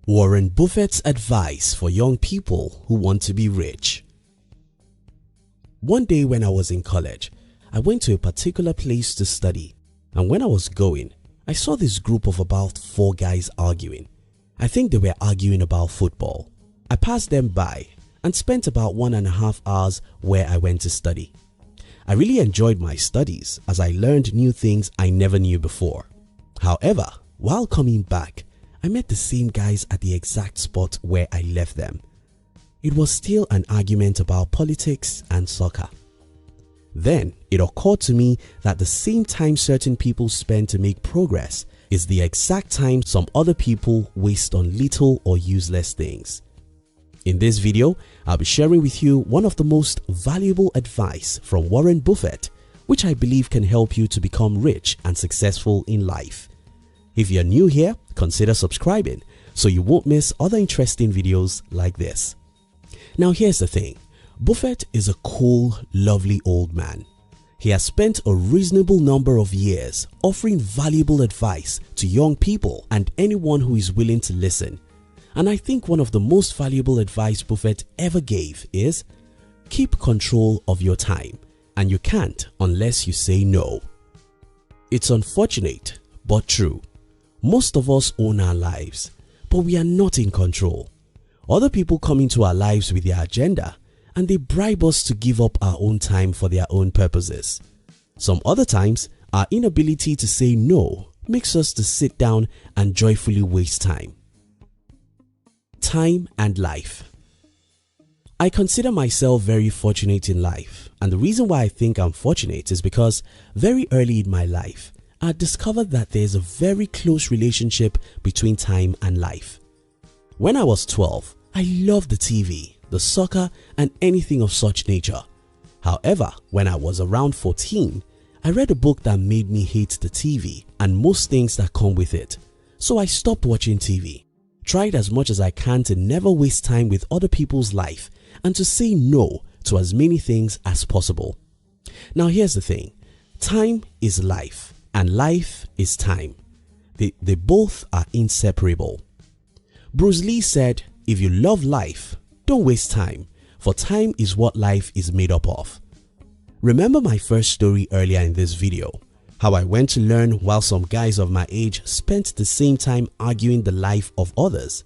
Warren Buffett's advice for young people who want to be rich. One day when I was in college, I went to a particular place to study, and when I was going, I saw this group of about 4 guys arguing. I think they were arguing about football. I passed them by and spent about 1.5 hours where I went to study. I really enjoyed my studies as I learned new things I never knew before. However, while coming back, I met the same guys at the exact spot where I left them. It was still an argument about politics and soccer. Then it occurred to me that the same time certain people spend to make progress is the exact time some other people waste on little or useless things. In this video, I'll be sharing with you one of the most valuable advice from Warren Buffett, which I believe can help you to become rich and successful in life. If you're new here, consider subscribing so you won't miss other interesting videos like this. Now here's the thing, Buffett is a cool, lovely old man. He has spent a reasonable number of years offering valuable advice to young people and anyone who is willing to listen. And I think one of the most valuable advice Buffett ever gave is, keep control of your time, and you can't unless you say no. It's unfortunate but true. Most of us own our lives, but we are not in control. Other people come into our lives with their agenda and they bribe us to give up our own time for their own purposes. Some other times, our inability to say no makes us to sit down and joyfully waste time. Time and life. I consider myself very fortunate in life, and the reason why I think I'm fortunate is because very early in my life, I discovered that there's a very close relationship between time and life. When I was 12, I loved the TV, the soccer, and anything of such nature. However, when I was around 14, I read a book that made me hate the TV and most things that come with it. So I stopped watching TV, tried as much as I can to never waste time with other people's life and to say no to as many things as possible. Now here's the thing, time is life. And life is time. They both are inseparable. Bruce Lee said, if you love life, don't waste time, for time is what life is made up of. Remember my first story earlier in this video, how I went to learn while some guys of my age spent the same time arguing the life of others.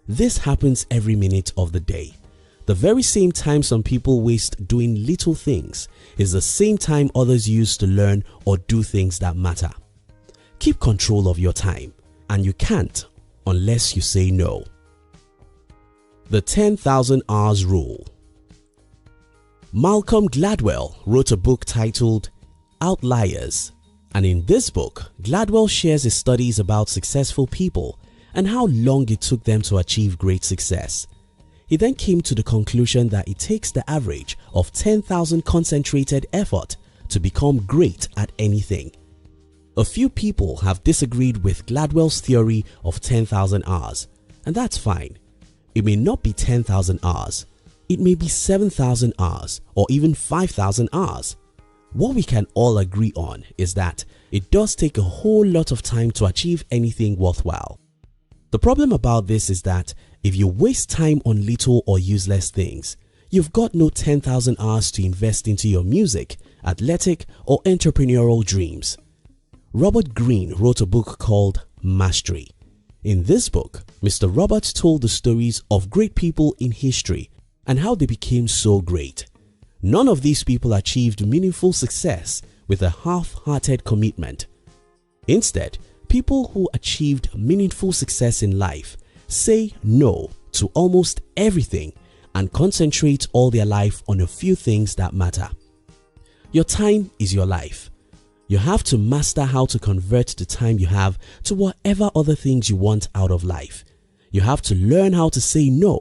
This happens every minute of the day. The very same time some people waste doing little things is the same time others use to learn or do things that matter. Keep control of your time, and you can't unless you say no. The 10,000 Hours Rule. Malcolm Gladwell wrote a book titled Outliers, and in this book, Gladwell shares his studies about successful people and how long it took them to achieve great success. He then came to the conclusion that it takes the average of 10,000 concentrated effort to become great at anything. A few people have disagreed with Gladwell's theory of 10,000 hours, and that's fine. It may not be 10,000 hours, it may be 7,000 hours or even 5,000 hours. What we can all agree on is that it does take a whole lot of time to achieve anything worthwhile. The problem about this is that if you waste time on little or useless things, you've got no 10,000 hours to invest into your music, athletic, or entrepreneurial dreams. Robert Greene wrote a book called Mastery. In this book, Mr. Robert told the stories of great people in history and how they became so great. None of these people achieved meaningful success with a half-hearted commitment. Instead, people who achieved meaningful success in life say no to almost everything and concentrate all their life on a few things that matter. Your time is your life. You have to master how to convert the time you have to whatever other things you want out of life. You have to learn how to say no.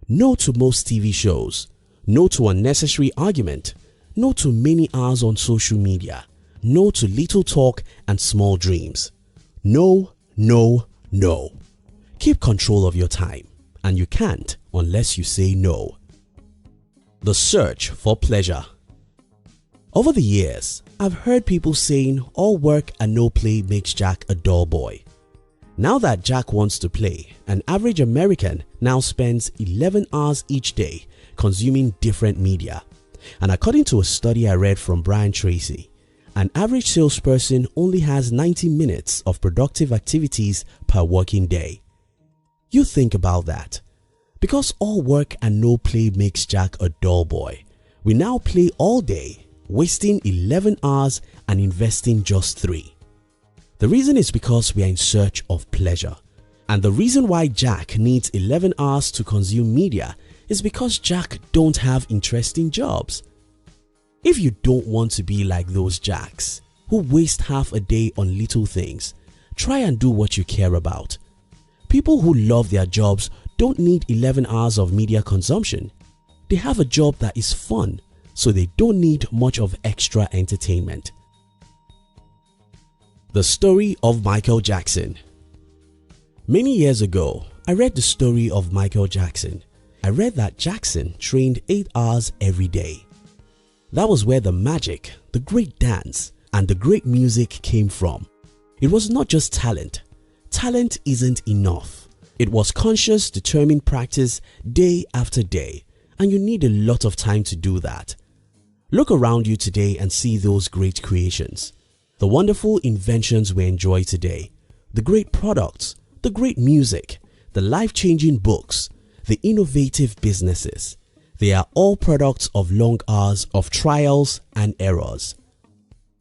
No to most TV shows. No to unnecessary argument. No to many hours on social media. No to little talk and small dreams. No, no, no. Keep control of your time, and you can't unless you say no. The search for pleasure. Over the years, I've heard people saying all work and no play makes Jack a dull boy. Now that Jack wants to play, an average American now spends 11 hours each day consuming different media. And according to a study I read from Brian Tracy, an average salesperson only has 90 minutes of productive activities per working day. You think about that. Because all work and no play makes Jack a dull boy, we now play all day, wasting 11 hours and investing just 3. The reason is because we are in search of pleasure. And the reason why Jack needs 11 hours to consume media is because Jack don't have interesting jobs. If you don't want to be like those Jacks who waste half a day on little things, try and do what you care about. People who love their jobs don't need 11 hours of media consumption. They have a job that is fun, so they don't need much of extra entertainment. The story of Michael Jackson. Many years ago, I read the story of Michael Jackson. I read that Jackson trained 8 hours every day. That was where the magic, the great dance, and the great music came from. It was not just talent. Talent isn't enough. It was conscious, determined practice day after day, and you need a lot of time to do that. Look around you today and see those great creations. The wonderful inventions we enjoy today, the great products, the great music, the life-changing books, the innovative businesses. They are all products of long hours of trials and errors.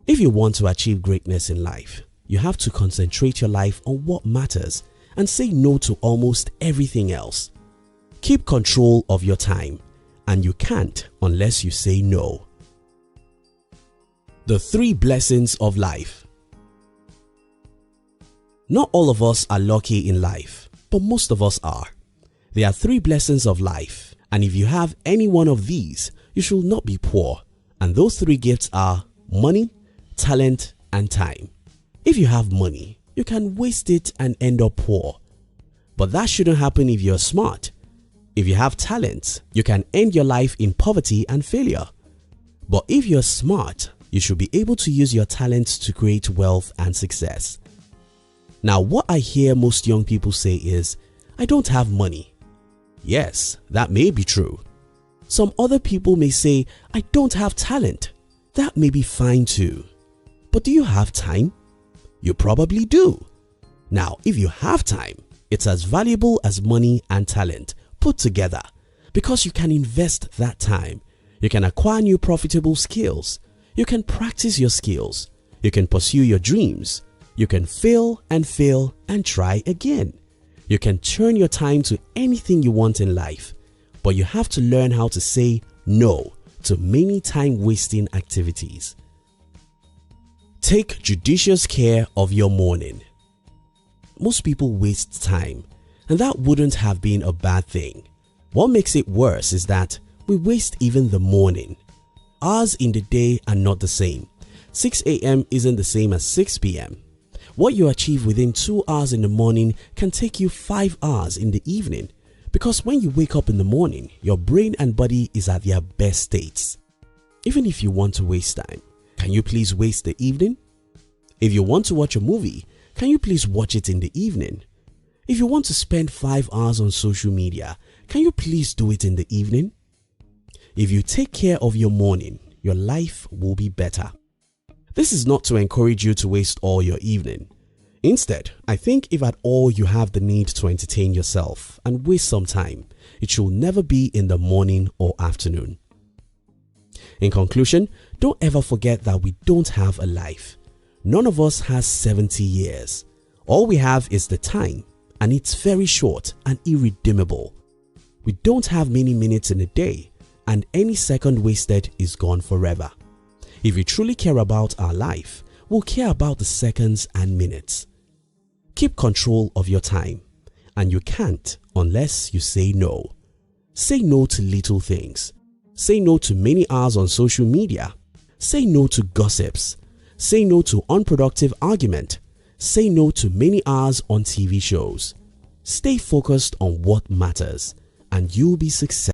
If you want to achieve greatness in life, you have to concentrate your life on what matters and say no to almost everything else. Keep control of your time, and you can't unless you say no. The 3 blessings of life. Not all of us are lucky in life, but most of us are. There are 3 blessings of life, and if you have any one of these, you should not be poor. And those 3 gifts are money, talent, and time. If you have money, you can waste it and end up poor. But that shouldn't happen if you're smart. If you have talent, you can end your life in poverty and failure. But if you're smart, you should be able to use your talents to create wealth and success. Now, what I hear most young people say is, I don't have money. Yes, that may be true. Some other people may say, I don't have talent. That may be fine too. But do you have time? You probably do. Now, if you have time, it's as valuable as money and talent put together, because you can invest that time. You can acquire new profitable skills. You can practice your skills. You can pursue your dreams. You can fail and try again. You can turn your time to anything you want in life, but you have to learn how to say no to many time-wasting activities. Take judicious care of your morning. Most people waste time, and that wouldn't have been a bad thing. What makes it worse is that we waste even the morning. Hours in the day are not the same. 6 a.m. isn't the same as 6 p.m. What you achieve within 2 hours in the morning can take you 5 hours in the evening, because when you wake up in the morning, your brain and body is at their best states. Even if you want to waste time, can you please waste the evening? If you want to watch a movie, can you please watch it in the evening? If you want to spend 5 hours on social media, can you please do it in the evening? If you take care of your morning, your life will be better. This is not to encourage you to waste all your evening. Instead, I think if at all you have the need to entertain yourself and waste some time, it should never be in the morning or afternoon. In conclusion, don't ever forget that we don't have a life. None of us has 70 years. All we have is the time, and it's very short and irredeemable. We don't have many minutes in a day, and any second wasted is gone forever. If we truly care about our life, we'll care about the seconds and minutes. Keep control of your time, and you can't unless you say no. Say no to little things. Say no to many hours on social media. Say no to gossips. Say no to unproductive argument. Say no to many hours on TV shows. Stay focused on what matters, and you'll be successful.